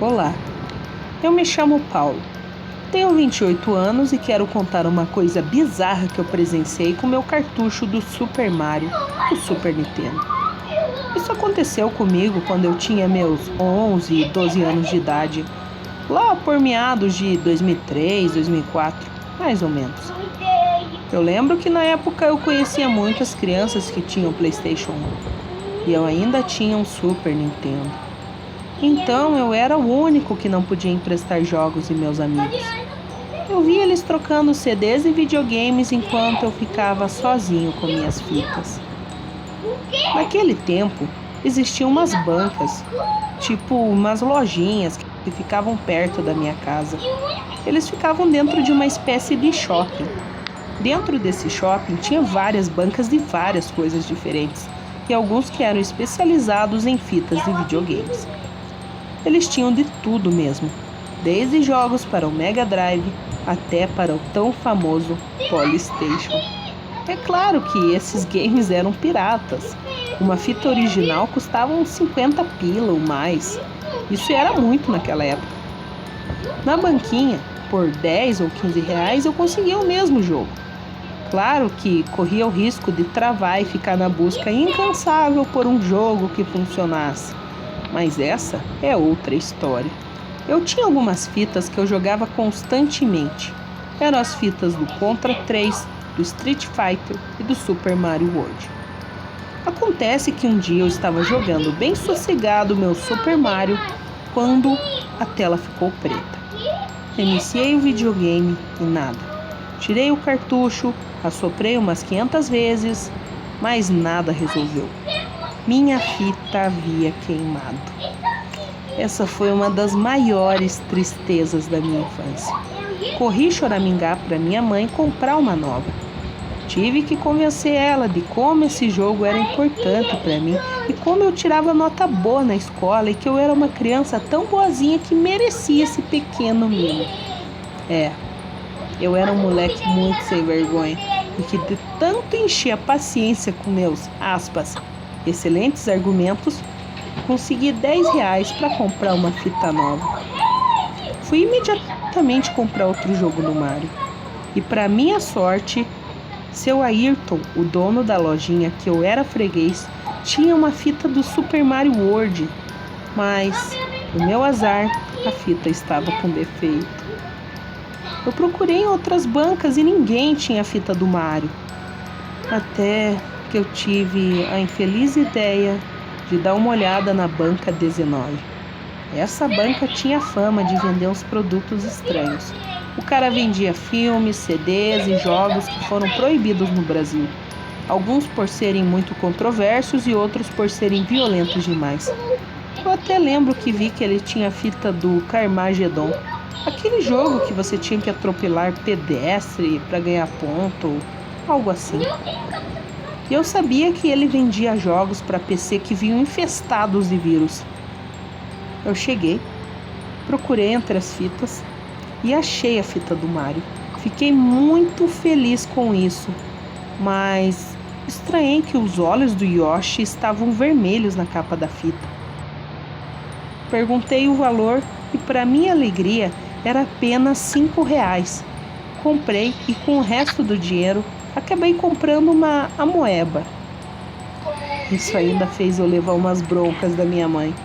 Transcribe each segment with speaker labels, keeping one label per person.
Speaker 1: Olá, eu me chamo Paulo, tenho 28 anos e quero contar uma coisa bizarra que eu presenciei com meu cartucho do Super Mario do Super Nintendo. Isso aconteceu comigo quando eu tinha meus 11 e 12 anos de idade, lá por meados de 2003, 2004, mais ou menos. Eu lembro que na época eu conhecia muitas crianças que tinham PlayStation 1 e eu ainda tinha um Super Nintendo. Então eu era o único que não podia emprestar jogos e meus amigos. Eu via eles trocando CDs e videogames enquanto eu ficava sozinho com minhas fitas. Naquele tempo, existiam umas bancas, tipo umas lojinhas que ficavam perto da minha casa. Eles ficavam dentro de uma espécie de shopping. Dentro desse shopping tinha várias bancas de várias coisas diferentes e alguns que eram especializados em fitas de videogames. Eles tinham de tudo mesmo, desde jogos para o Mega Drive até para o tão famoso Polystation. É claro que esses games eram piratas. Uma fita original custava uns 50 pila ou mais. Isso era muito naquela época. Na banquinha, por 10 ou 15 reais, eu conseguia o mesmo jogo. Claro que corria o risco de travar e ficar na busca incansável por um jogo que funcionasse. Mas essa é outra história. Eu tinha algumas fitas que eu jogava constantemente. Eram as fitas do Contra 3, do Street Fighter e do Super Mario World. Acontece que um dia eu estava jogando bem sossegado meu Super Mario quando a tela ficou preta. Iniciei o videogame e nada. Tirei o cartucho, assoprei umas 500 vezes, mas nada resolveu. Minha fita havia queimado. Essa foi uma das maiores tristezas da minha infância. Corri choramingar para minha mãe comprar uma nova. Tive que convencer ela de como esse jogo era importante para mim e como eu tirava nota boa na escola e que eu era uma criança tão boazinha que merecia esse pequeno mimo. Eu era um moleque muito sem vergonha e que de tanto encher a paciência com meus, aspas, excelentes argumentos, consegui 10 reais para comprar uma fita nova. Fui imediatamente comprar outro jogo no Mario. E para minha sorte, seu Ayrton, o dono da lojinha que eu era freguês, tinha uma fita do Super Mario World. Mas, pro meu azar, a fita estava com defeito. Eu procurei em outras bancas e ninguém tinha a fita do Mario. Até que eu tive a infeliz ideia de dar uma olhada na banca 19. Essa banca tinha fama de vender uns produtos estranhos. O cara vendia filmes, CDs e jogos que foram proibidos no Brasil. Alguns por serem muito controversos e outros por serem violentos demais. Eu até lembro que vi que ele tinha a fita do Carmageddon. Aquele jogo que você tinha que atropelar pedestre para ganhar ponto, algo assim. E eu sabia que ele vendia jogos para PC que vinham infestados de vírus. Eu cheguei, procurei entre as fitas e achei a fita do Mario. Fiquei muito feliz com isso, mas estranhei que os olhos do Yoshi estavam vermelhos na capa da fita. Perguntei o valor e, para minha alegria, era apenas 5 reais. Comprei e com o resto do dinheiro acabei comprando uma amoeba. Isso ainda fez eu levar umas broncas da minha mãe,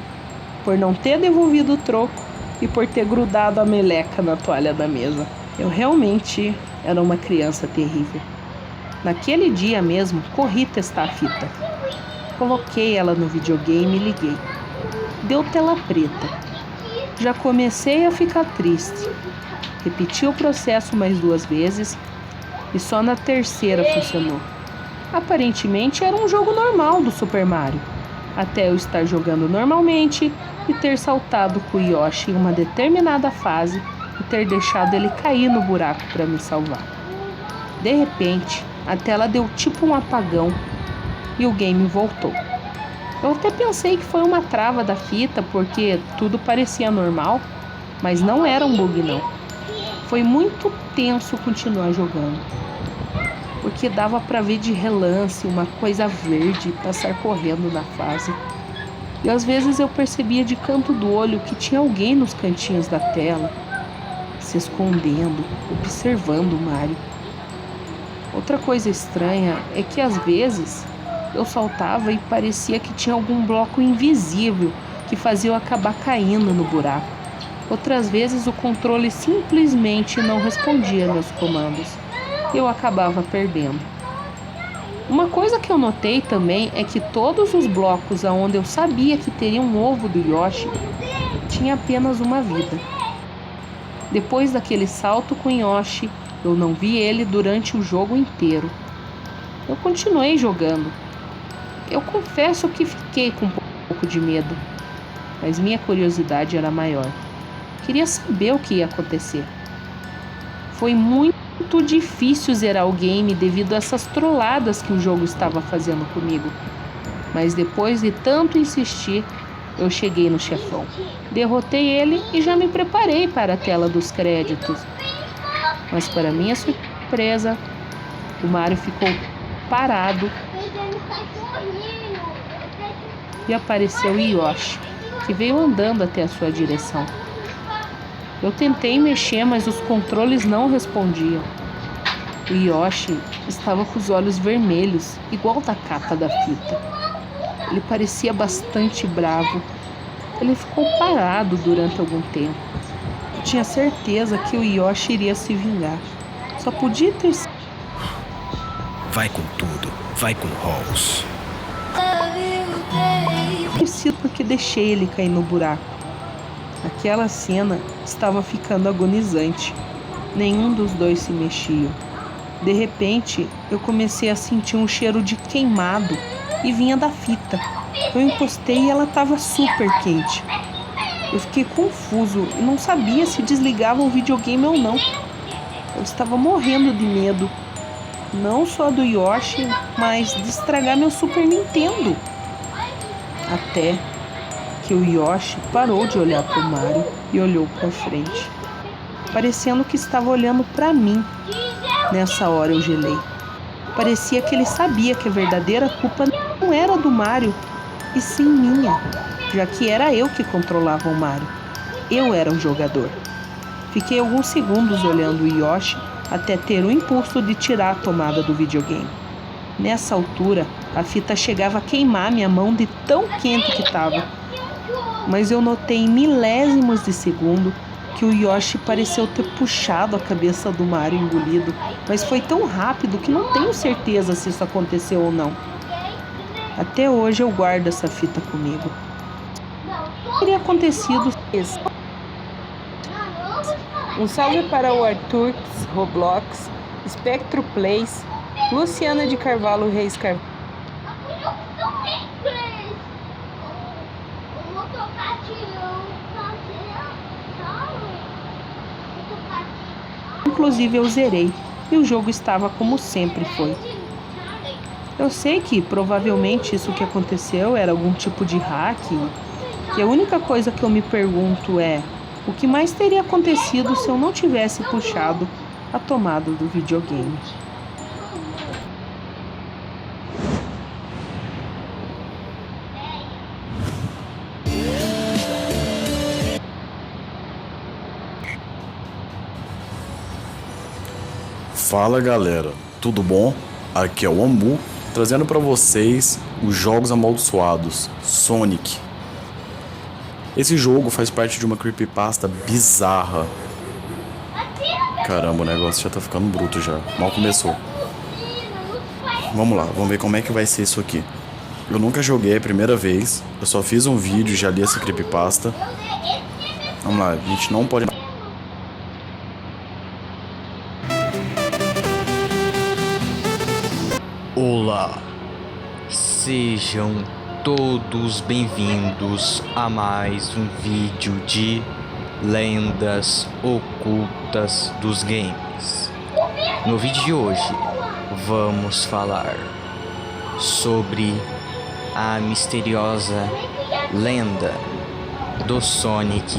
Speaker 1: por não ter devolvido o troco e por ter grudado a meleca na toalha da mesa. Eu realmente era uma criança terrível. Naquele dia mesmo, corri testar a fita. Coloquei ela no videogame e liguei. Deu tela preta. Já comecei a ficar triste. Repeti o processo mais 2 vezes e só na terceira funcionou. Aparentemente era um jogo normal do Super Mario, até eu estar jogando normalmente e ter saltado com o Yoshi em uma determinada fase e ter deixado ele cair no buraco para me salvar. De repente, a tela deu tipo um apagão e o game voltou. Eu até pensei que foi uma trava da fita porque tudo parecia normal, mas não era um bug não. Foi muito tenso continuar jogando, porque dava para ver de relance uma coisa verde passar correndo na fase. E às vezes eu percebia de canto do olho que tinha alguém nos cantinhos da tela, se escondendo, observando o Mario. Outra coisa estranha é que às vezes eu saltava e parecia que tinha algum bloco invisível que fazia eu acabar caindo no buraco. Outras vezes o controle simplesmente não respondia meus comandos e eu acabava perdendo. Uma coisa que eu notei também é que todos os blocos aonde eu sabia que teria um ovo do Yoshi tinha apenas uma vida. Depois daquele salto com Yoshi, eu não vi ele durante o jogo inteiro. Eu continuei jogando. Eu confesso que fiquei com um pouco de medo, mas minha curiosidade era maior. Queria saber o que ia acontecer. Foi muito difícil zerar o game devido a essas trolladas que o jogo estava fazendo comigo. Mas depois de tanto insistir, eu cheguei no chefão. Derrotei ele e já me preparei para a tela dos créditos. Mas para minha surpresa, o Mario ficou parado e apareceu Yoshi, que veio andando até a sua direção. Eu tentei mexer, mas os controles não respondiam. O Yoshi estava com os olhos vermelhos, igual da capa da fita. Ele parecia bastante bravo. Ele ficou parado durante algum tempo. Eu tinha certeza que o Yoshi iria se vingar. Só podia ter sido.
Speaker 2: Vai com tudo, vai com Halls.
Speaker 1: Porque deixei ele cair no buraco. Aquela cena estava ficando agonizante. Nenhum dos dois se mexia. De repente, eu comecei a sentir um cheiro de queimado e vinha da fita. Eu encostei e ela estava super quente. Eu fiquei confuso e não sabia se desligava o videogame ou não. Eu estava morrendo de medo, não só do Yoshi, mas de estragar meu Super Nintendo. Até que o Yoshi parou de olhar para o Mario e olhou para frente, parecendo que estava olhando para mim. Nessa hora eu gelei. Parecia que ele sabia que a verdadeira culpa não era do Mario, e sim minha, já que era eu que controlava o Mario. Eu era o jogador. Fiquei alguns segundos olhando o Yoshi até ter o impulso de tirar a tomada do videogame. Nessa altura, a fita chegava a queimar minha mão de tão quente que estava. Mas eu notei em milésimos de segundo que o Yoshi pareceu ter puxado a cabeça do Mario engolido, mas foi tão rápido que não tenho certeza se isso aconteceu ou não. Até hoje eu guardo essa fita comigo. O que teria acontecido? Um salve para o Arthur, Roblox, Spectro Plays, Luciana de Carvalho Reis Carvalho. Inclusive eu zerei e o jogo estava como sempre foi. Eu sei que provavelmente isso que aconteceu era algum tipo de hack, que a única coisa que eu me pergunto é o que mais teria acontecido se eu não tivesse puxado a tomada do videogame.
Speaker 3: Fala galera, tudo bom? Aqui é o Ambu, trazendo para vocês os jogos amaldiçoados, Sonic. Esse jogo faz parte de uma creepypasta bizarra. Caramba, o negócio já tá ficando bruto já, mal começou. Vamos lá, vamos ver como é que vai ser isso aqui. Eu nunca joguei, é a primeira vez, eu só fiz um vídeo e já li essa creepypasta. Vamos lá, a gente não pode...
Speaker 2: Olá, sejam todos bem-vindos a mais um vídeo de lendas ocultas dos games. No vídeo de hoje, vamos falar sobre a misteriosa lenda do Sonic.exe.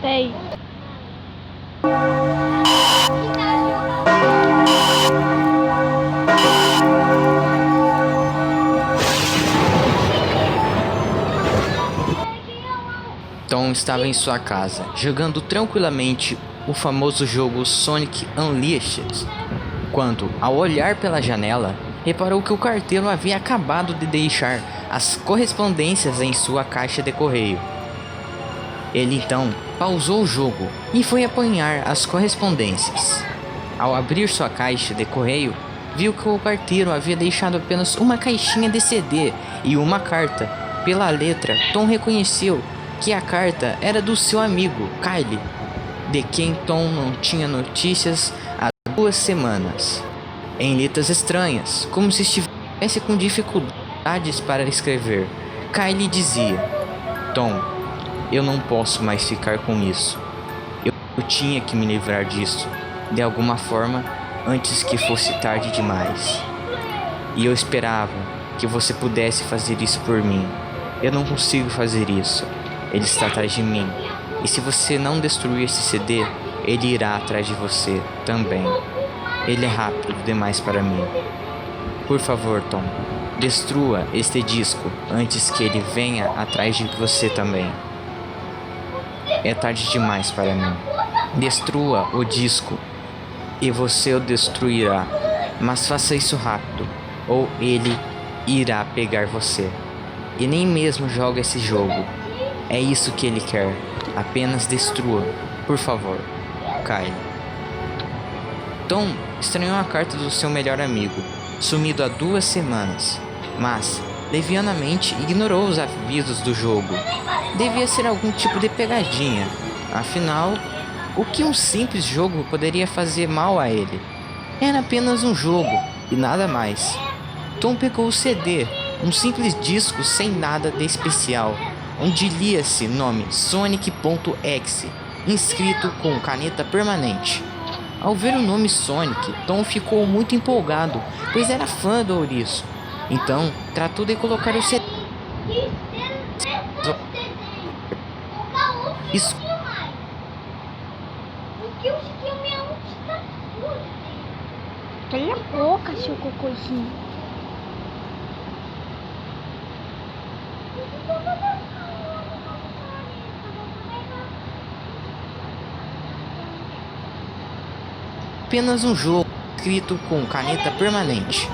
Speaker 4: Sei. Tom estava em sua casa, jogando tranquilamente o famoso jogo Sonic Unleashed, quando, ao olhar pela janela, reparou que o carteiro havia acabado de deixar as correspondências em sua caixa de correio. Ele então pausou o jogo e foi apanhar as correspondências. Ao abrir sua caixa de correio, viu que o carteiro havia deixado apenas uma caixinha de CD e uma carta. Pela letra, Tom reconheceu que a carta era do seu amigo, Kyle, de quem Tom não tinha notícias há 2 semanas. Em letras estranhas, como se estivesse com dificuldades para escrever, Kyle dizia: Tom, eu não posso mais ficar com isso. Eu tinha que me livrar disso, de alguma forma, antes que fosse tarde demais. E eu esperava que você pudesse fazer isso por mim. Eu não consigo fazer isso. Ele está atrás de mim. E se você não destruir esse CD, ele irá atrás de você também. Ele é rápido demais para mim. Por favor, Tom, destrua este disco antes que ele venha atrás de você também. É tarde demais para mim. Destrua o disco e você o destruirá. Mas faça isso rápido, ou ele irá pegar você. E nem mesmo joga esse jogo. É isso que ele quer. Apenas destrua, por favor. Kyle. Tom estranhou a carta do seu melhor amigo, sumido há 2 semanas, mas levianamente ignorou os avisos do jogo. Devia ser algum tipo de pegadinha. Afinal, o que um simples jogo poderia fazer mal a ele? Era apenas um jogo e nada mais. Tom pegou o CD, um simples disco sem nada de especial, onde lia-se nome Sonic.exe, inscrito com caneta permanente. Ao ver o nome Sonic, Tom ficou muito empolgado, pois era fã do ouriço. Então, tratou de colocar o CD. Isso.
Speaker 5: Cala a boca, seu cocôzinho.
Speaker 4: Apenas um jogo escrito com caneta permanente.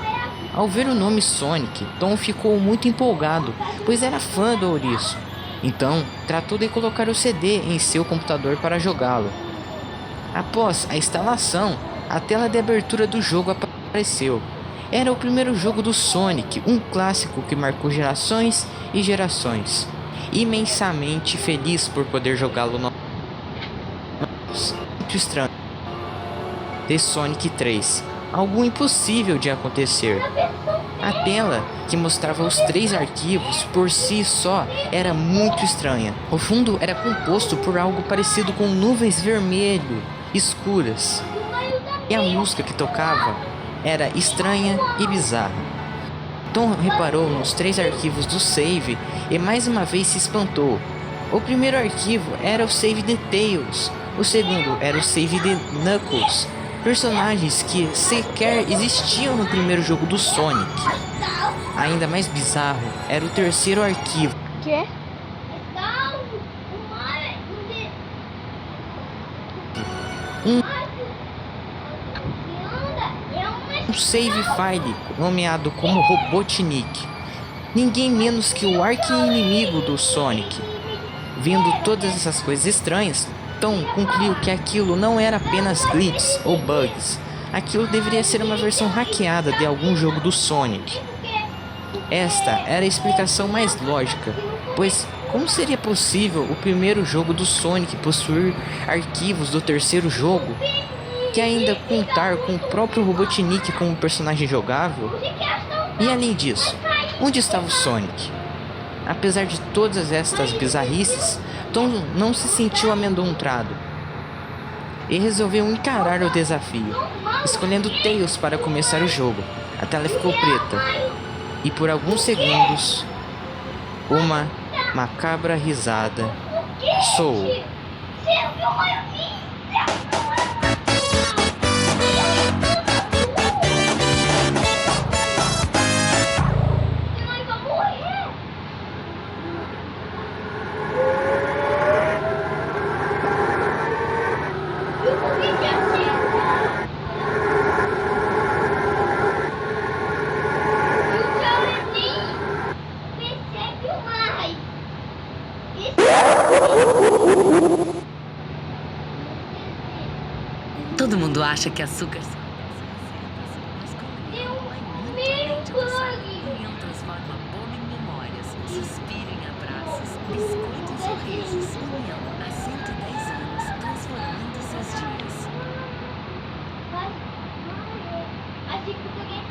Speaker 4: Ao ver o nome Sonic, Tom ficou muito empolgado, pois era fã do ouriço. Então, tratou de colocar o CD em seu computador para jogá-lo. Após a instalação, a tela de abertura do jogo apareceu. Era o primeiro jogo do Sonic, um clássico que marcou gerações e gerações. Imensamente feliz por poder jogá-lo no... Muito estranho. The Sonic 3, algo impossível de acontecer. A tela que mostrava os 3 arquivos por si só era muito estranha. O fundo era composto por algo parecido com nuvens vermelho escuras. E a música que tocava era estranha e bizarra. Tom reparou nos 3 arquivos do save e mais uma vez se espantou. O primeiro arquivo era o save de Tails, o segundo era o save de Knuckles, personagens que sequer existiam no primeiro jogo do Sonic. Ainda mais bizarro era o terceiro arquivo.
Speaker 5: Quê?
Speaker 4: Um save file nomeado como Robotnik. Ninguém menos que o arqui-inimigo do Sonic. Vendo todas essas coisas estranhas, Tom concluiu que aquilo não era apenas glitches ou bugs. Aquilo deveria ser uma versão hackeada de algum jogo do Sonic. Esta era a explicação mais lógica, pois como seria possível o primeiro jogo do Sonic possuir arquivos do terceiro jogo, que ainda contar com o próprio Robotnik como personagem jogável? E além disso, onde estava o Sonic? Apesar de todas estas bizarrices, Tom não se sentiu amedrontado e resolveu encarar o desafio, escolhendo Tails para começar o jogo. A tela ficou preta e por alguns segundos uma macabra risada soou.
Speaker 6: acha que açúcar só desce receitas, mas quando a união vai muito além de adoçar, união transforma bolo em memórias, suspiro em abraços, biscoito em sorrisos. União há 110 anos, transformando seus dias.
Speaker 5: Así português.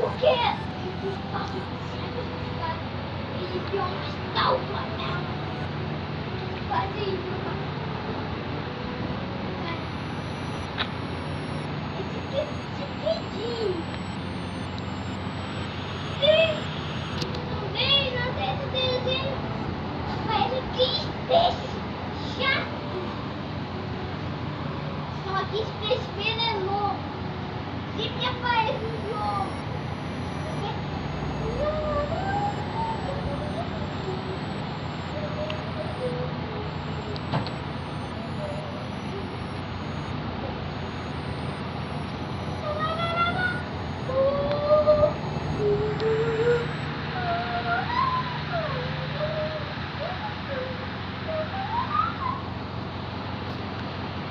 Speaker 5: O quê? Ele viu uma estátua dela. Quase uma. Esse queridinho. Também não sei se desenho. Mas o que peixe chato. São aqui peixes venenosos. Sempre aparece no jogo.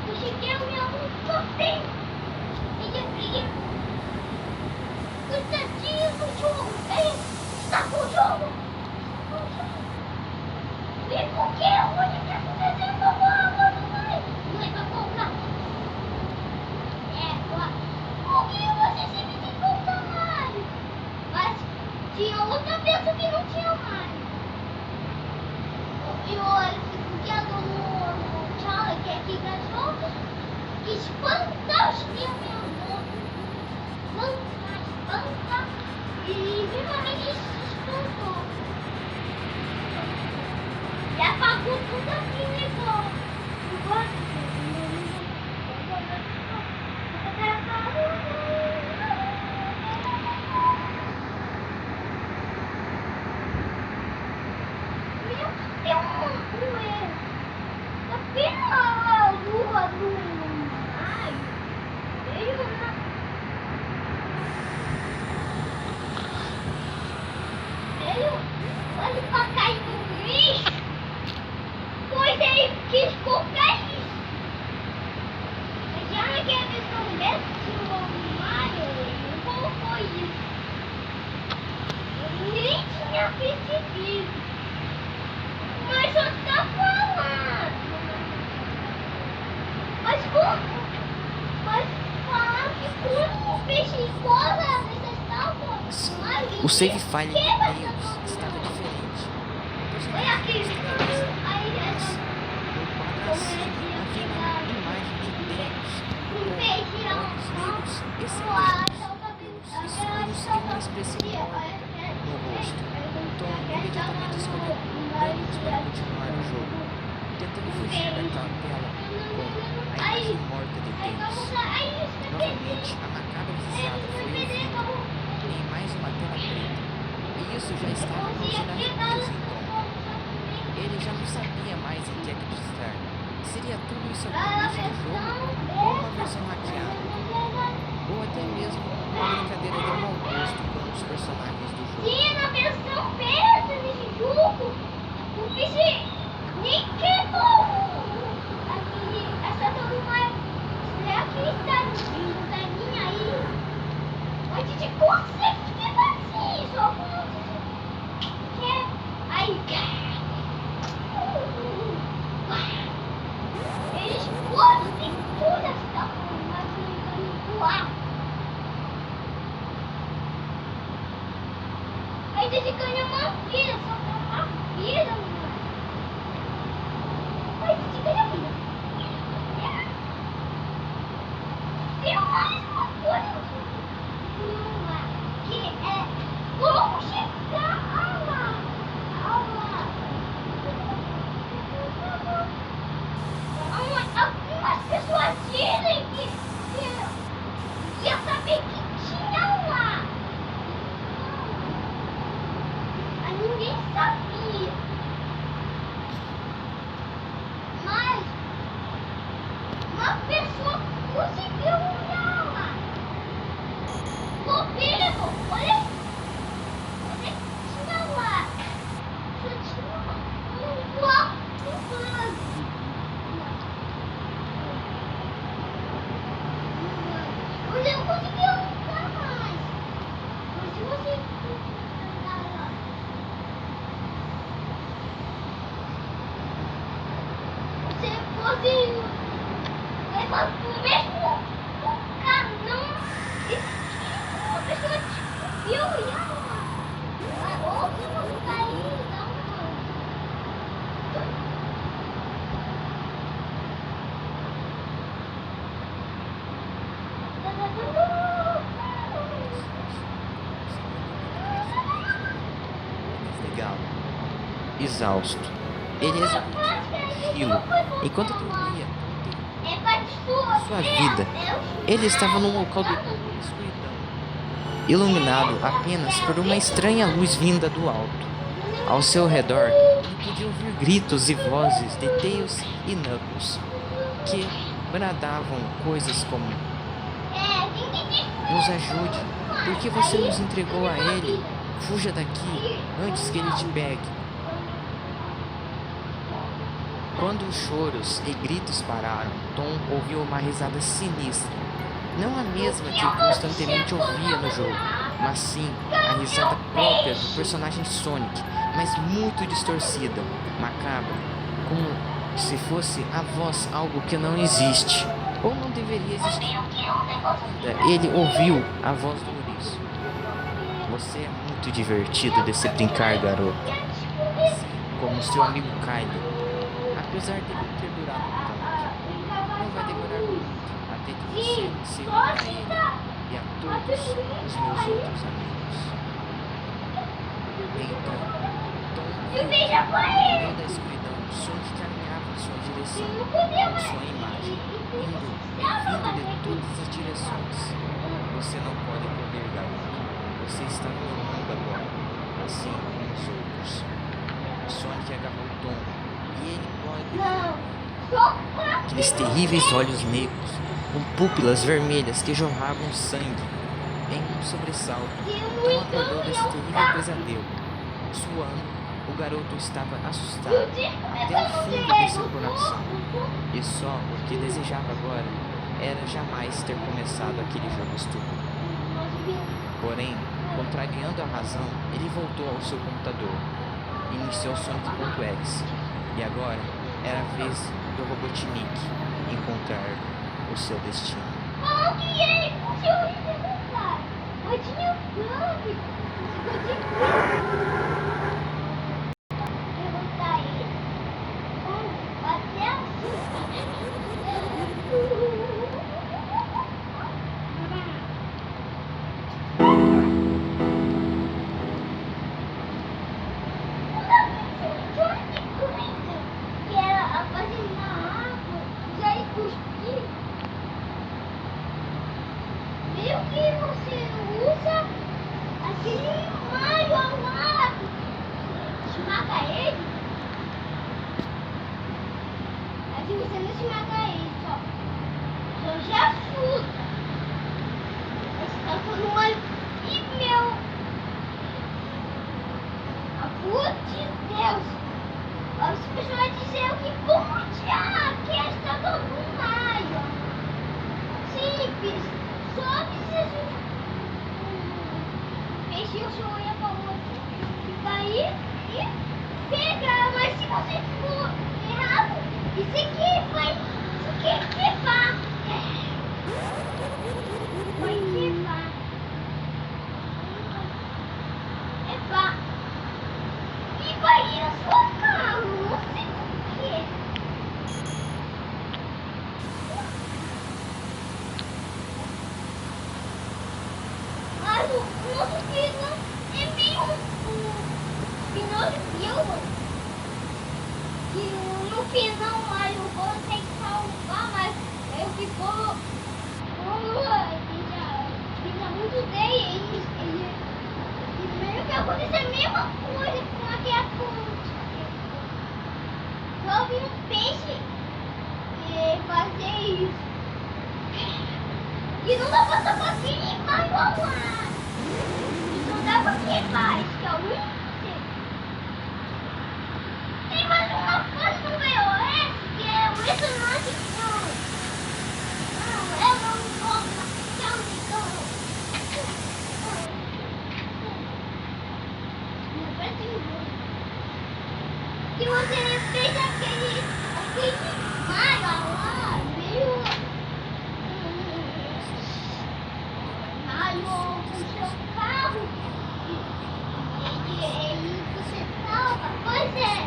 Speaker 5: Eu cheguei ao meu shopping. Coitadinho do jogo. Está com o jogo. E por que onde que está fazendo a bola? Não é pra comprar. Por que você sempre tem que comprar Mario? Mas tinha outra pessoa que não tinha Mario. E olha, porque a do Charlie, que é aqui gastou, espantar os filmes. E vivamente espantou. E apagou tudo aqui no negócio. Tem um erro. Apenas a lua do Maio veio na. Ele pra cair no lixo, pois ele quis colocar isso. Já naquela versão desse Mario, ele não colocou isso. Ele nem tinha percebido. Mas só tá falando. Mas como? Mas falar que quando o peixe cola nessas tábuas,
Speaker 4: O save file de Deus estava diferente.
Speaker 5: foi aqui. Aí
Speaker 4: No quadro acima havia uma imagem de Deus,
Speaker 5: um peixe
Speaker 4: com olhos negros excêntricos, escuros e uma expressão mórbida no rosto. Tom imediatamente escolheu Deus para continuar o jogo, tentando fugir daquela tela com a imagem morta de Deus. Novamente, a macabra risada foi ouvida em mais uma tela preta, e isso já estava causando arrepios em Tom. Ele já não sabia mais em que acreditar. Seria tudo isso apenas do jogo, ou uma versão hackeada, ou até mesmo uma brincadeira de mau gosto com os personagens do jogo.
Speaker 5: Sim, na versão beta desse jogo, o peixe nem quebrou essa turma. Será que está linha aí? Antes de conseguir assim, só que aí eles foram seguras da voar. Aí você ganha uma vida, só que uma vida, mano. você levanta o mesmo canão. Uma pessoa te viu e ou que você tá aí,
Speaker 4: Legal. Exausto. Ele examinava aquilo enquanto dormia
Speaker 5: é pra destruir
Speaker 4: sua vida. Ele estava num local de escuridão, iluminado apenas por uma estranha luz vinda do alto. Ao seu redor, ele podia ouvir gritos e vozes de Tails e Knuckles, que bradavam coisas como:
Speaker 5: tem que destruir.
Speaker 4: nos ajude, porque você nos entregou a ele. Fuja daqui antes que ele te pegue. Quando os choros e gritos pararam, Tom ouviu uma risada sinistra. Não a mesma que constantemente ouvia no jogo, mas sim a risada própria do personagem Sonic, mas muito distorcida, macabra, como se fosse a voz algo que não existe, ou não deveria existir. Ele ouviu a voz do ouriço. Você é muito divertido de se brincar, garoto. Assim como seu amigo Kylie. Apesar de não ter durado tanto, não vai demorar muito até que você se una a ele e a todos os meus outros amigos. Então, Tom viu que, no meio da escuridão, Sonic caminhava em sua direção, com sua imagem, indo e vindo de todas as direções. Você não pode correr, garoto. Você está no meu mundo agora, assim como os outros. Sonic agarrou Tom e ele pode... Aqueles terríveis olhos negros, com púpilas vermelhas que jorravam sangue. Em um sobressalto, Tom acordou desse terrível pesadelo. Suando, o garoto estava assustado até o fundo de seu coração. E só o que desejava agora era jamais ter começado aquele jogo estúpido. Porém, contrariando a razão, ele voltou ao seu computador, iniciou Sonic.exe, e agora era a vez do Robotnik encontrar o seu destino.
Speaker 5: Como que ele fugiu isso, cara? Mas tinha um plano. Perguntar isso. Até que era a fazer na água, já ia cuspir. Meio que você usa aquele Mario ao lado, esmaga ele. Aqui você não esmaga ele, só já assusta. Esse tá falando Mario. E meu, putz Deus, você pessoal vai dizer o que curte que é a estátua do Mario. Simples, só precisa mexer o seu olho pra você. Fica aí e pega, mas se você for errado, isso aqui vai quebrar. Vai quebrar. Epa. E vai ir na sua cama, não sei por quê. Mas o nosso filho é meio Pinóquio. Que no final Mario consegue salvar, mas ele ficou já muito dele. E meio que aconteceu a mesma coisa com aquela ponte. Só vi um peixe fazer isso. E não dá pra tapar assim e vai igual lá. Não dá pra quebrar, isso que é o único. Tem mais uma fase no iOS que é o ressonante. Não, eu não gosto. Se você fez aquele Mario, lá, veio. Mario, com seu carro. E você salva. Pois é.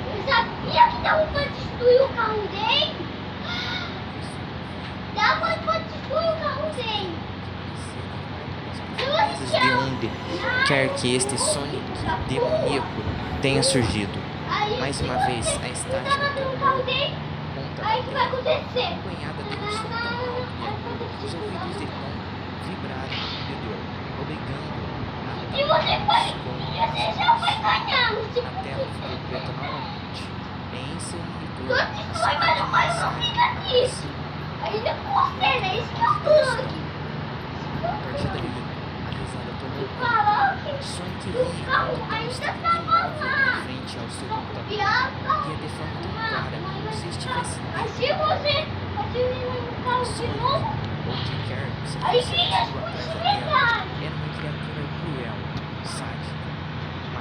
Speaker 5: Eu sabia que dava pra destruir o carro dele. Dava pra destruir o carro dele.
Speaker 4: De onde quer que este Sonic demoníaco tenha surgido. Mais uma vez, a estática
Speaker 5: No carro dele.
Speaker 4: conta
Speaker 5: Aí o que vai acontecer?
Speaker 4: acompanhada de um som tão alto e agudo que os ouvidos de Tom vibraram de dor, obrigando
Speaker 5: E você já foi ganhando.
Speaker 4: a tela ficou preta novamente. Em seu monitor,
Speaker 5: Você foi, mas não faz não fica nisso. Ainda você, né? Isso que é o bug.
Speaker 4: a partir daí, a risada tomou conta.
Speaker 5: Falou que
Speaker 4: Sonic
Speaker 5: o
Speaker 4: ria
Speaker 5: carro
Speaker 4: enquanto Tom
Speaker 5: ainda
Speaker 4: estava
Speaker 5: tava
Speaker 4: imóvel
Speaker 5: lá.
Speaker 4: em frente ao seu computador.
Speaker 5: Pior
Speaker 4: Via de forma tão clara como se estivesse
Speaker 5: Mas
Speaker 4: dentro
Speaker 5: se você atirou no carro de novo,
Speaker 4: ou quem quer que se
Speaker 5: aí
Speaker 4: fosse
Speaker 5: vinha
Speaker 4: metido
Speaker 5: as
Speaker 4: atrás da tela.
Speaker 5: possibilidades.
Speaker 4: Era uma criatura cruel, sádica,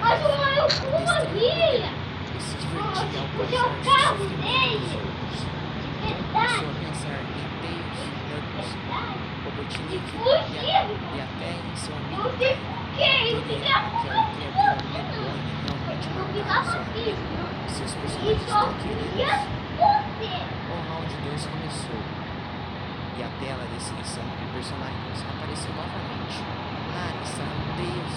Speaker 5: Mas o
Speaker 4: maléfica,
Speaker 5: meu cu vazia.
Speaker 4: que se divertia ao
Speaker 5: O
Speaker 4: causar
Speaker 5: seu carro
Speaker 4: sofrimento
Speaker 5: dele.
Speaker 4: dos outros.
Speaker 5: De
Speaker 4: Tom começou a
Speaker 5: verdade.
Speaker 4: pensar em Tails, Knuckles, Robotnik
Speaker 5: Fugiu.
Speaker 4: e até em seu amigo
Speaker 5: Você
Speaker 4: Kai.
Speaker 5: quem?
Speaker 4: Queria aquela criatura medonha realmente
Speaker 5: Não
Speaker 4: matar
Speaker 5: ficava
Speaker 4: seu amigo.
Speaker 5: aqui.
Speaker 4: Seus
Speaker 5: E
Speaker 4: personagens
Speaker 5: só
Speaker 4: tão
Speaker 5: queria
Speaker 4: queridos.
Speaker 5: você.
Speaker 4: O round 2 começou e a tela de seleção de personagens apareceu novamente. Na área estavam Tails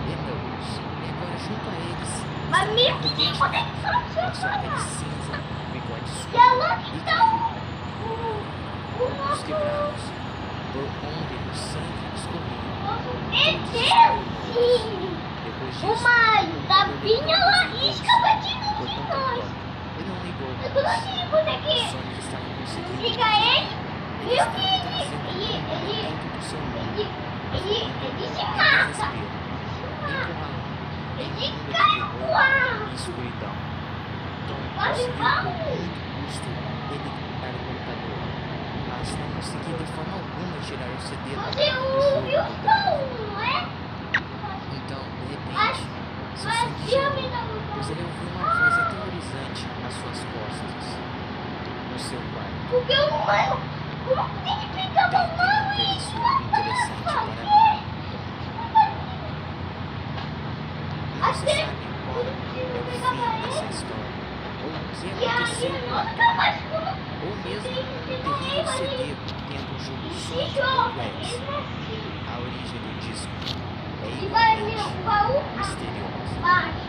Speaker 4: e Knuckles, e agora junto a eles
Speaker 5: Mas
Speaker 4: estava
Speaker 5: meio que
Speaker 4: Robotnik,
Speaker 5: tinha conexão
Speaker 4: com a sua pele
Speaker 5: de
Speaker 4: cinza, bigode escuro
Speaker 5: ela
Speaker 4: e
Speaker 5: então
Speaker 4: caído,
Speaker 5: o
Speaker 4: olhos
Speaker 5: nosso
Speaker 4: quebrados, por onde o sangue escorria.
Speaker 5: Deus.
Speaker 4: Depois
Speaker 5: O
Speaker 4: disso,
Speaker 5: Mario
Speaker 4: o
Speaker 5: da
Speaker 4: computador
Speaker 5: Vinha
Speaker 4: ligou
Speaker 5: lá
Speaker 4: os
Speaker 5: risca batindo
Speaker 4: por
Speaker 5: de
Speaker 4: tanta
Speaker 5: nós.
Speaker 4: troca. Ele não ligou.
Speaker 5: Eu não consegui conseguir.
Speaker 4: Sonic estava conseguindo.
Speaker 5: Liga ele.
Speaker 4: Ele
Speaker 5: Viu
Speaker 4: estava
Speaker 5: que
Speaker 4: trazendo dentro do seu mundo.
Speaker 5: ele se
Speaker 4: Em
Speaker 5: mata.
Speaker 4: desespero, encurralado, em
Speaker 5: Ele
Speaker 4: um mundo de
Speaker 5: cai
Speaker 4: terror
Speaker 5: voando.
Speaker 4: e escuridão. Tom
Speaker 5: Mas
Speaker 4: conseguiu com
Speaker 5: vamos.
Speaker 4: muito custo elitar o computador, mas não conseguia de forma alguma tirar o CD do
Speaker 5: Você
Speaker 4: jogo
Speaker 5: ouviu
Speaker 4: do
Speaker 5: o
Speaker 4: drive.
Speaker 5: som, não é?
Speaker 4: Então, de
Speaker 5: Mas,
Speaker 4: repente, seu
Speaker 5: mas
Speaker 4: sangue
Speaker 5: eu
Speaker 4: gelou,
Speaker 5: me dá
Speaker 4: pois ele ouviu uma voz aterrorizante às suas costas, no seu quarto.
Speaker 5: porque eu não lembro. Como que tem que pintar
Speaker 4: Tem
Speaker 5: com mão
Speaker 4: ter
Speaker 5: isso?
Speaker 4: isso interessante para mim. Não se sabe qual é o fim dessa história, ou o que
Speaker 5: E a
Speaker 4: aconteceu
Speaker 5: minha
Speaker 4: com
Speaker 5: nota
Speaker 4: Tom,
Speaker 5: tá mais como
Speaker 4: ou mesmo um terrível CD tendo o jogo Sonic Complex. A origem do disco é
Speaker 5: E vai vir
Speaker 4: igualmente
Speaker 5: o baú
Speaker 4: misteriosa.
Speaker 5: abaixo.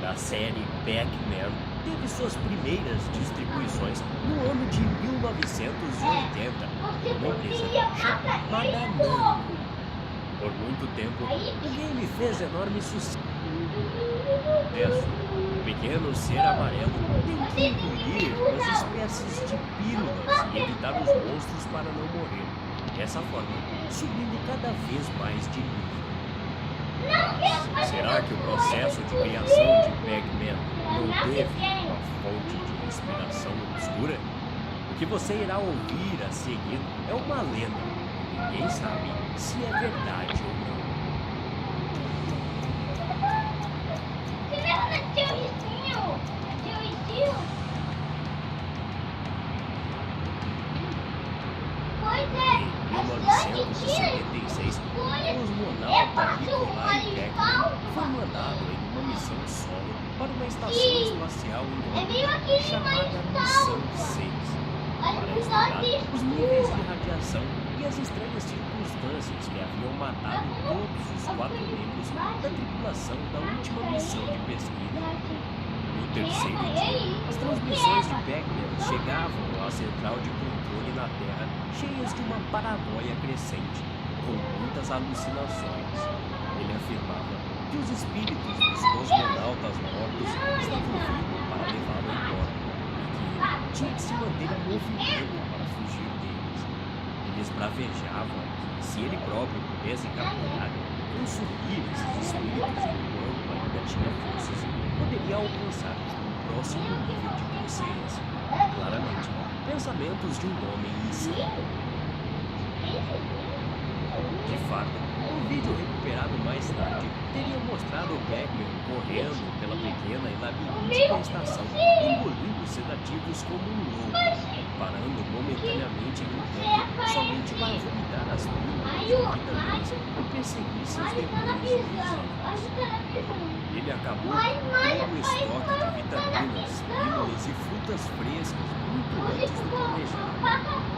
Speaker 7: Da série Pac-Man teve suas primeiras distribuições no ano de 1980 por uma empresa chamada Namco. Por muito tempo, o game fez enorme sucesso. O pequeno ser amarelo tem que engolir umas espécies de pílulas e evitar os monstros para não morrer. Dessa forma, subindo cada vez mais de nível. Será que o processo de criação de Pac-Man não teve uma fonte de inspiração obscura? O que você irá ouvir a seguir é uma lenda. Ninguém sabe se é verdade ou não.
Speaker 5: Você viu no teu vizinho? Teu vizinho? Pois é,
Speaker 7: Em
Speaker 5: a Sandy
Speaker 7: 1976, o
Speaker 5: é
Speaker 7: cosmonauta Nikolai Pac-Man foi mandado em uma missão solo para uma estação espacial
Speaker 5: É meio aquele
Speaker 7: chamada Missão 6, para estudar os níveis de radiação e as estranhas circunstâncias que haviam matado todos os 4 membros da tripulação da última missão de pesquisa. No terceiro dia, as transmissões de Pac-Man chegavam à central de controle na Terra cheias de uma paranoia crescente, com muitas alucinações. Ele afirmava que os espíritos dos cosmonautas mortos estavam vindo para levá-lo embora e que ele tinha que se manter em movimento para fugir deles. Ele esbravejava que, se ele próprio pudesse capturar e consumir esses espíritos enquanto ainda tinha forças, poderia alcançar um próximo nível de consciência. Claramente, pensamentos de um homem insano. De fato, o vídeo recuperado mais tarde teria mostrado registrado Pac-Man correndo pela pequena e labiríntica estação, engolindo sedativos como um lobo, parando momentaneamente em um canto somente para vomitar as pílulas de vitaminas e perseguir seus demônios invisíveis. Ele acabou todo o estoque de vitaminas, pílulas e frutas frescas muito antes do planejado.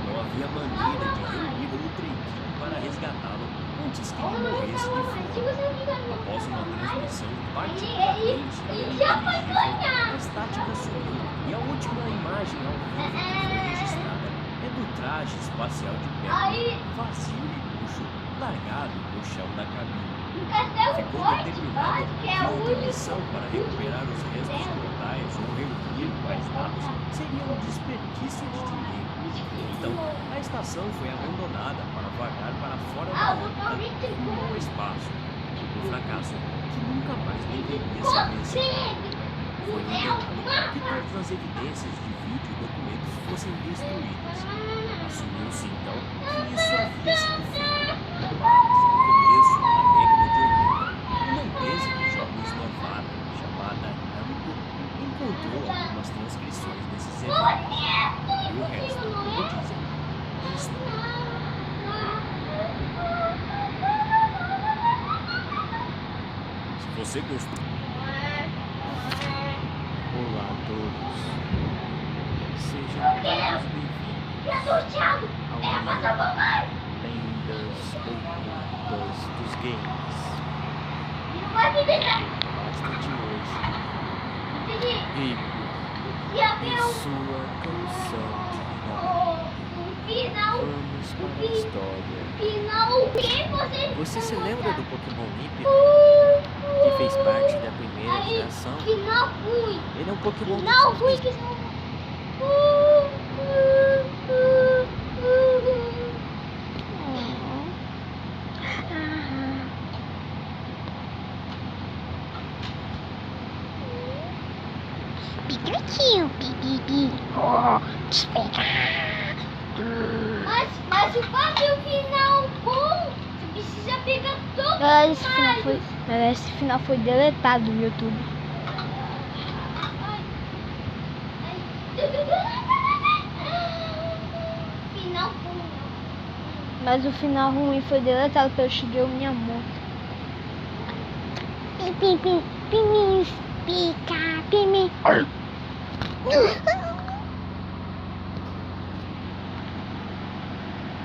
Speaker 7: Não havia maneira de reunir outra equipe para resgatá-lo antes que ele morresse de fome. Após uma transmissão particularmente ininteligível, a estática sumiu e a última imagem ao vivo que foi registrada é do traje espacial de Pac-Man, vazio e murcho, largado no chão da cabine. Ficou determinado que outra missão para recuperar os restos mortais ou reunir mais dados seria um desperdício de dinheiro. Então, a estação foi abandonada para vagar para fora da órbita rumo ao espaço. Um fracasso que nunca mais deveria ser mencionado. Foi ordenado que todas as evidências de vídeo e documentos fossem destruídas. Assumiu-se então que isso havia sido feito. Mas, no começo da década de 80, uma empresa de jogos novata chamada Namco encontrou algumas transcrições desses eventos. E o resto, como dizem, é história. Se você gostou.
Speaker 8: Olá a todos. Sejam todos bem-vindos ao Lendas Ocultas dos Games. Bastante hoje. E sua canção de nome. Vamos para a história. Você se lembra do Pokémon Límpido? Que fez parte da primeira geração? Ele é um Pokémon que transmite...
Speaker 5: Pikachu, pipipi. Oh, mas o fazer o final bom, você precisa pegar todo
Speaker 9: Esse final foi deletado no YouTube.
Speaker 5: Final bom.
Speaker 9: Mas o final ruim foi deletado pelo Shigeru Miyamoto.
Speaker 5: Pipi, pimis, pica, pimi.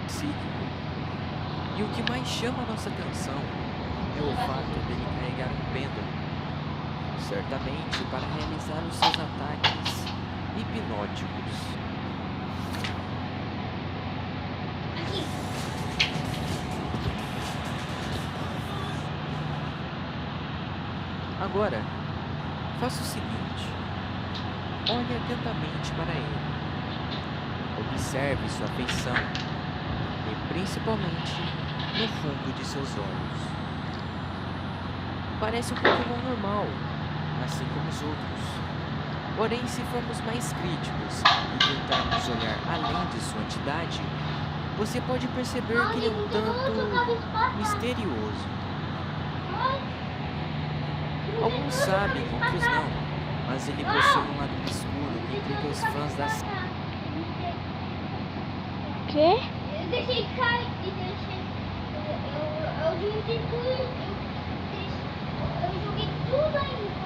Speaker 8: Psíquico. E o que mais chama a nossa atenção é o fato dele carregar um pêndulo, certamente para realizar os seus ataques hipnóticos. Agora, faça o seguinte: olhe atentamente para ele. Observe sua feição e principalmente no fundo de seus olhos. Parece um Pokémon normal, assim como os outros. Porém, se formos mais críticos e tentarmos olhar além de sua entidade, você pode perceber que ele é um tanto misterioso. Alguns sabem, outros não, mas ele possui um lado obscuro que implica os fãs da série.
Speaker 9: Quê?
Speaker 5: Eu deixei cair e deixei. Eu joguei tudo. Eu joguei tudo ainda.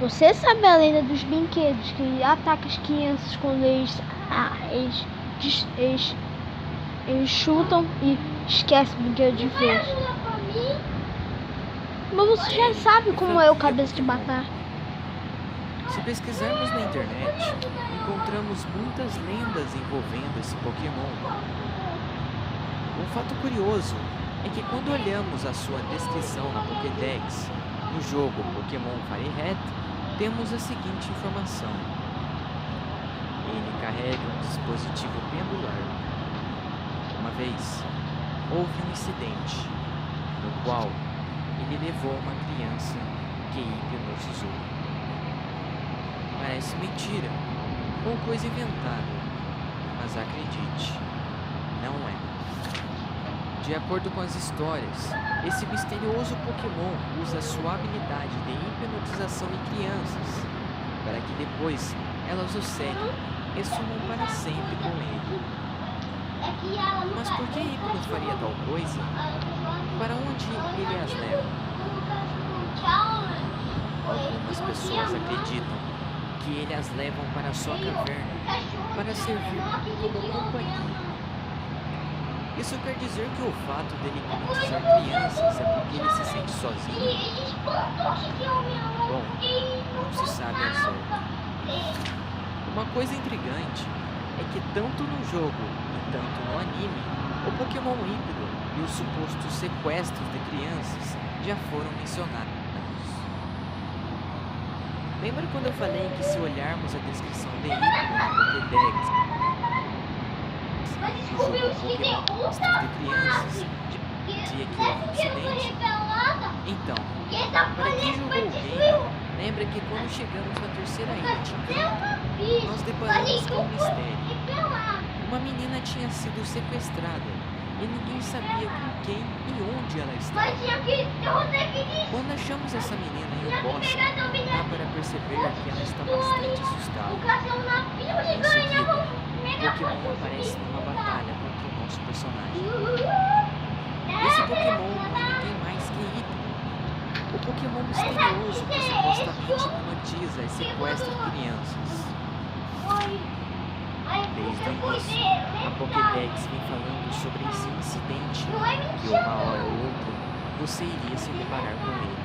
Speaker 9: Você sabe a lenda dos brinquedos que ataca as crianças quando eles chutam e esquecem o brinquedo de vez? Mas você já sabe como é o cabeça de matar.
Speaker 8: Se pesquisarmos na internet, encontramos muitas lendas envolvendo esse Pokémon. Um fato curioso é que quando olhamos a sua descrição na Pokédex, no jogo Pokémon Fire Red, temos a seguinte informação. Ele carrega um dispositivo pendular. Uma vez, houve um incidente, no qual ele levou uma criança que hipnotizou. Parece mentira ou coisa inventada, mas acredite, não é. De acordo com as histórias, esse misterioso Pokémon usa sua habilidade de hipnotização em crianças, para que depois elas o seguem e sumam para sempre com ele. Mas por que Hipno faria tal coisa? Para onde ele as leva? Algumas pessoas acreditam que ele as levam para sua caverna para servir como companhia. Isso quer dizer que o fato dele hipnotizar crianças é porque ele se sente sozinho? Bom, não se sabe ao certo. Uma coisa intrigante é que tanto no jogo e tanto no anime, o Pokémon híbrido e os supostos sequestros de crianças já foram mencionados. Lembra quando eu falei que se olharmos a descrição de híbrido na Pokédex, o jogo Pokémon de crianças dizia que houve um incidente? Então, para quem jogou o game, lembra que quando chegamos na terceira ilha de Kanto, nós deparamos com um mistério. Uma menina tinha sido sequestrada e ninguém sabia com quem e onde ela estava. Quando achamos essa menina em um bosque, dá para perceber que ela está bastante assustada. Em seguida, Pokémon aparece numa batalha contra o nosso personagem. Esse Pokémon não é ninguém mais que Hipno, o Pokémon misterioso que supostamente hipnotiza e sequestra crianças. Desde o início, a Pokédex vem falando sobre esse incidente, que uma hora ou outra você iria se deparar com ele,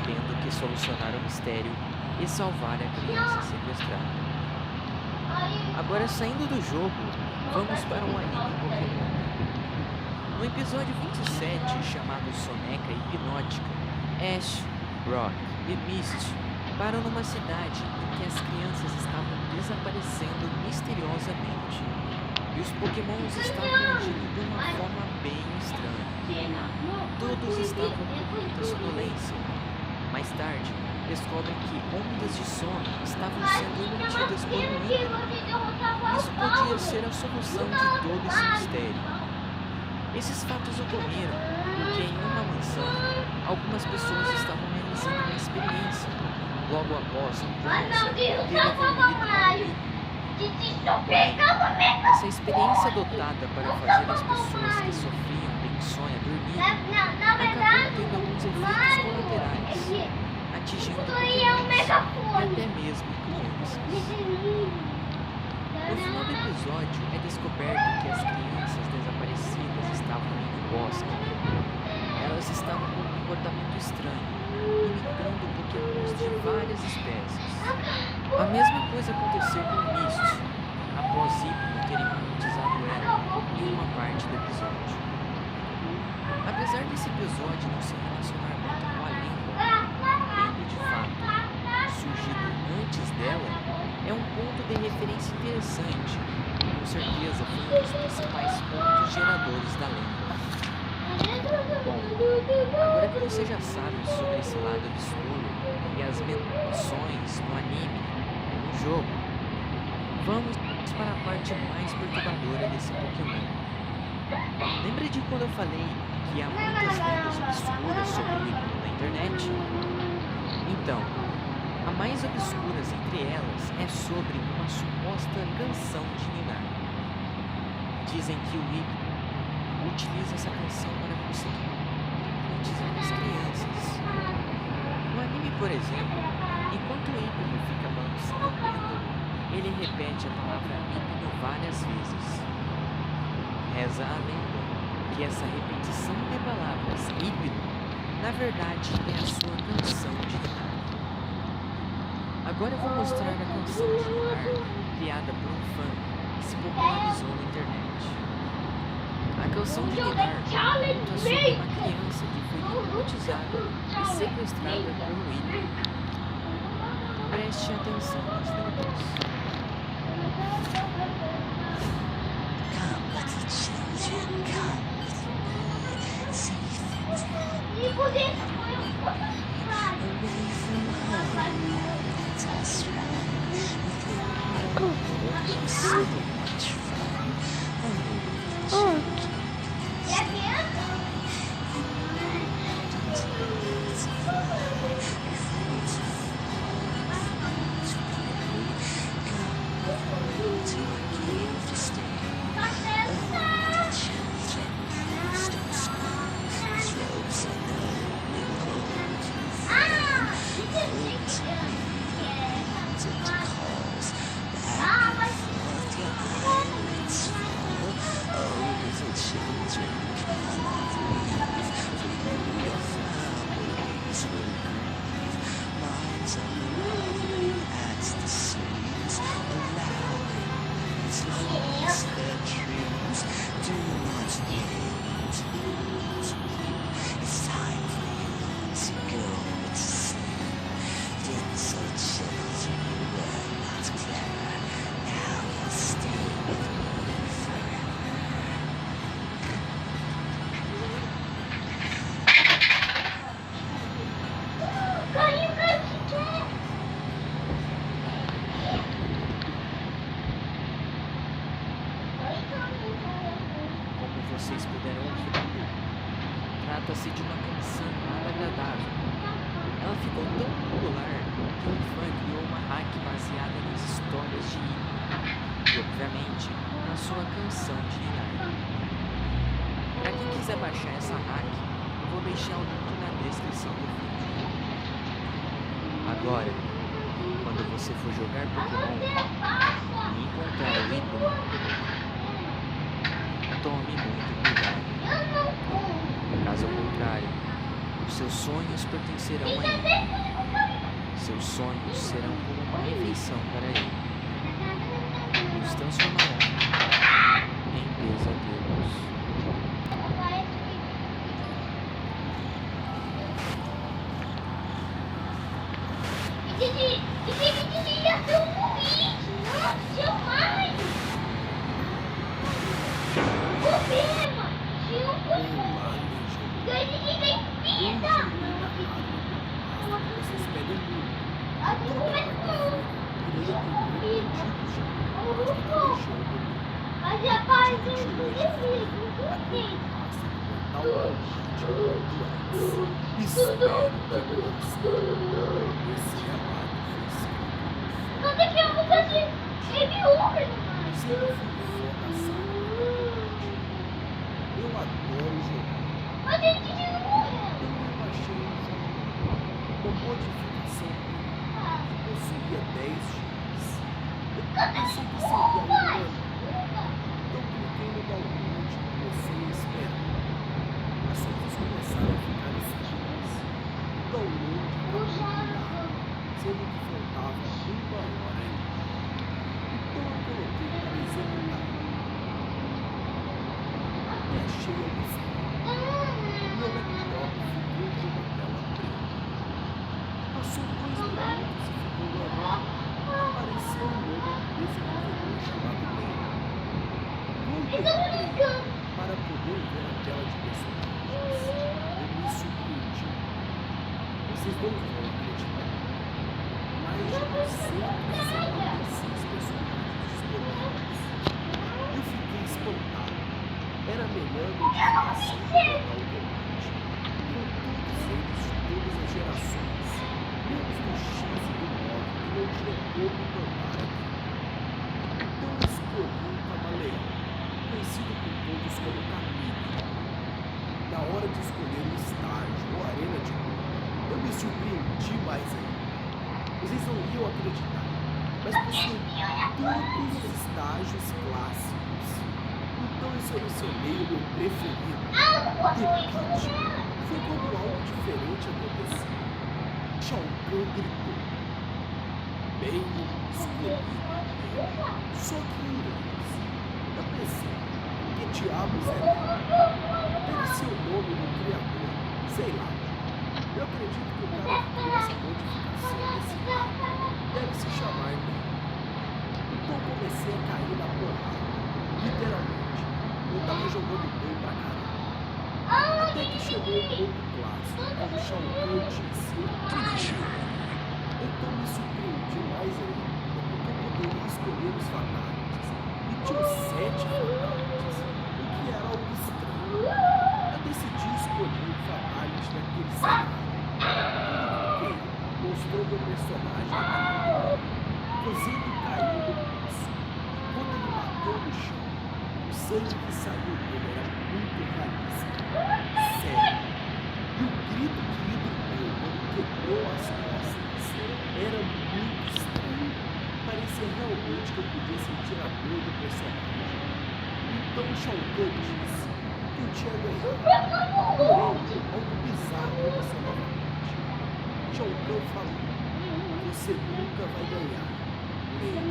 Speaker 8: tendo que solucionar o mistério e salvar a criança sequestrada. Agora, saindo do jogo, vamos para o anime Pokémon. No episódio 27, chamado Soneca Hipnótica, Ash, Rock e Misty param numa cidade em que as crianças estavam desaparecendo misteriosamente e os Pokémons estavam agindo de uma forma bem estranha. Todos estavam com muita sonolência. Mais tarde, descobrem que ondas de sono estavam sendo emitidas por um ícone. Isso podia ser a solução de todo esse mistério. Esses fatos ocorreram porque em uma mansão, algumas pessoas estavam realizando uma experiência logo após um bronze ter evoluído para um ícone. Essa experiência adotada para fazer as pessoas que sofriam de insônia dormirem acabou tendo alguns efeitos colaterais, atingindo Pokémons e até mesmo crianças. No final do episódio é descoberto que as crianças desaparecidas estavam em um bosque. Elas estavam com um comportamento estranho, imitando Pokémons de várias espécies. A mesma coisa aconteceu com Misty, após Hipno ter hipnotizado ela em uma parte do episódio. Apesar desse episódio não se relacionar muito com a lenda, tendo de fato surgido antes dela, é um ponto de referência interessante e com certeza foi um dos principais pontos geradores da lenda. Bom, agora que você já sabe sobre esse lado obscuro e as menções no anime e no jogo, vamos para a parte mais perturbadora desse Pokémon. Lembra de quando eu falei que há muitas lendas obscuras sobre o Hipno na internet? Então, a mais obscura entre elas é sobre uma suposta canção de Ninar. Dizem que o Hipno utiliza essa canção para conseguir hipnotizar as crianças. No anime, por exemplo, enquanto o Hipno fica balançando o pêndulo, ele repete a palavra Hipno várias vezes. Reza a lenda que essa repetição de palavras Hipno, na verdade, é a sua canção de Ninar. Agora eu vou mostrar a canção de Ninar criada por um fã que se popularizou na internet. A canção de Ninar conta sobre uma criança que foi hipnotizada e sequestrada pelo Hipno. Preste atenção nas letras.
Speaker 6: Come, little children, come with me, safe and sound. Away from home, let us run. With the world, so much fun. Oh, little children,
Speaker 8: Como vocês puderam ouvir, trata-se de uma canção nada agradável. Ela ficou tão popular que um fã criou uma hack baseada nas histórias de Ina e, obviamente, na sua canção de Ina. Para quem quiser baixar essa hack, eu vou deixar o link na descrição do vídeo. Agora, quando você for jogar Pokémon e encontrar o ícone, tome muito cuidado. Caso contrário, os seus sonhos pertencerão a ele. Seus sonhos serão como uma refeição para ele e os transformarão em pesadelos.
Speaker 5: Mas é pai de não tem que eu vou fazer Baby Uber.
Speaker 10: Eu adoro jogar.
Speaker 5: Mas ele disse que não
Speaker 10: Eu baixei um jogo com modificação que possuía 10 gigas. Eu pensei que seria algo melhor. Então cliquei no download e comecei a esperar. As coisas começaram a ficar esquisitas. O download acabou de dar, sendo que faltava 1 hora ainda. Então eu coloquei para executar. E achei a opção. Meu laptop ficou de uma tela preta. Passou 2 minutos e ficou normal. Apareceu um nome de desenvolvedor chamado Leia. Quando eu entrei para poder ver a tela de personagens, eu me surpreendi. Vocês não vão acreditar. Mais de 256 personagens disponíveis. Eu fiquei espantado. Era a melhor modificação do Mortal Kombat. Com todos eles de todas as gerações, menos do X e do 9, que não tinha como plantar aqui. Então eu escolhi um camaleão, conhecido por todos como Camille. Na hora de escolher o estágio ou arena de luta, eu me surpreendi mais ainda. Vocês não iam acreditar, mas possui todos os estágios clássicos. Então eu selecionei o meu preferido, Repite. Foi quando algo diferente aconteceu. Shao Kahn gritou. Bem escolhido. Só que eu pensei, que diabos é ele? Deve ser o nome do criador, sei lá. Eu acredito que o cara que criou essa modificação desse cara deve se chamar Ney. Então comecei a cair na porrada, literalmente. Eu tava jogando bem pra caramba. Até que chegou um ponto clássico, quando o Shao Kahn disse: então me surpreendi mais ainda, porque eu poderia escolher os fatalities. E tinha 7 fatalities, o que era algo estranho. Eu decidi escolher o fatality daquele cenário. Quando cliquei, mostrou meu personagem fazendo cair no pulso. Quando ele bateu no chão, o sangue que saiu dele era muito realístico. Sério. E o grito que Hidro deu quando quebrou as costas era muito estranho. Parecia realmente que eu podia sentir a dor do personagem. Então o Shao Kahn disse que eu tinha ganhado. Porém, algo bizarro aconteceu novamente. Shao Kahn falou: você nunca vai ganhar. Leia.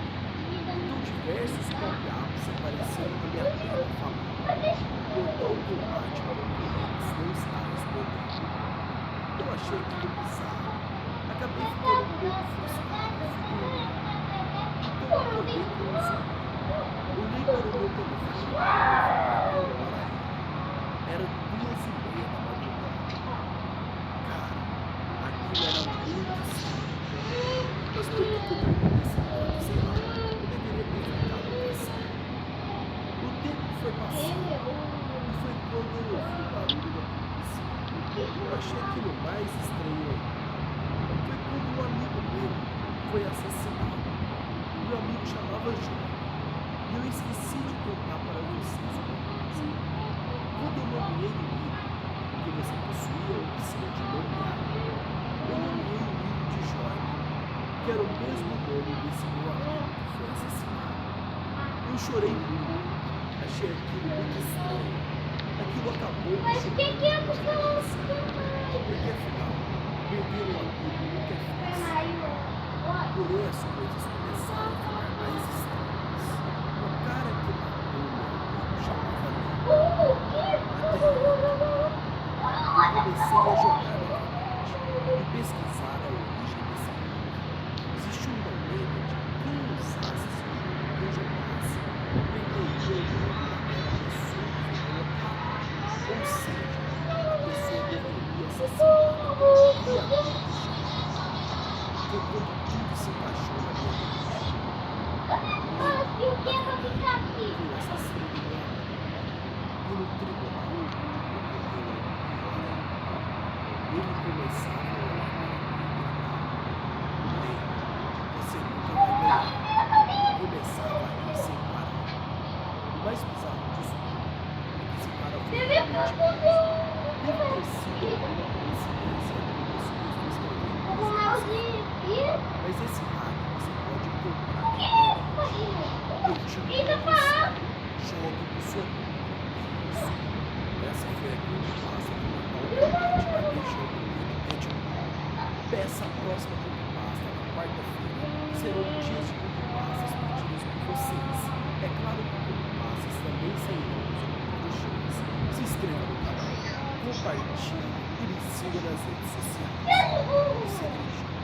Speaker 10: Então diversos pop-ups apareceram na minha tela falando: Mortal Kombat Complex não está respondendo. Eu achei aquilo bizarro. Acabei ficando um pouco frustrado e fui dormir. Então acordei com um som. Olhei para o meu telefone para verificar qual hora era. Era 2h30 da madrugada. Cara, aquilo era muito estranho. Mas por que eu dormi nesse ponto? Sei lá. Eu deveria ter ficado cansado. O tempo foi passando. E foi quando eu ouvi o barulho da polícia. Eu achei aquilo mais estranho ainda. Foi quando um amigo meu foi assassinado. Meu amigo chamava João. E eu esqueci de contar para vocês uma coisa. Quando eu nomeei o livro, porque você possuía a opção de nomear, eu nomeei o livro de Jorge, que era o mesmo nome desse meu amigo que foi assassinado. Eu chorei muito. Achei aquilo muito estranho. Aquilo acabou me chamando. Porque afinal, perder um amigo nunca é fácil. Porém, as coisas começaram a ficar mais estranhas. O cara que matou meu amigo chamava Leo. Até eu comecei a jogar novamente e pesquisar a origem desse nome. Existe uma lenda de que quem usasse esse jogo que eu jogasse perderia o nome daquela pessoa que foi colocada. Ou seja, a pessoa deveria assassinada pelo criador deste jogo. Foi quando tudo se encaixou na minha mente.
Speaker 5: E o que é pra ficar aqui?
Speaker 10: Foi o assassino do meu amigo. E no tribunal, ocorreu algo pior ainda. Ele começava a olhar para mim e gritar: Lei, você nunca vai ganhar. E começava a rir sem parar. O mais bizarro disso tudo é que esse cara foi realmente preso. Deve ter sido alguma coincidência no começo que eu estou escrevendo. Mas esse hack você pode comprar na internet. Eu te mando jogue por sua conta. Isso. Essa foi a grande pasta do Mortal Kombat que deixou o medo Edmund. Peça a próxima creepypasta na quarta-feira. Serão dias de creepypastas pedidos por vocês. É claro que creepypastas também sairão dos outros dias. Se inscreva no canal, compartilhe e me siga nas redes sociais. Vamos seguir juntos.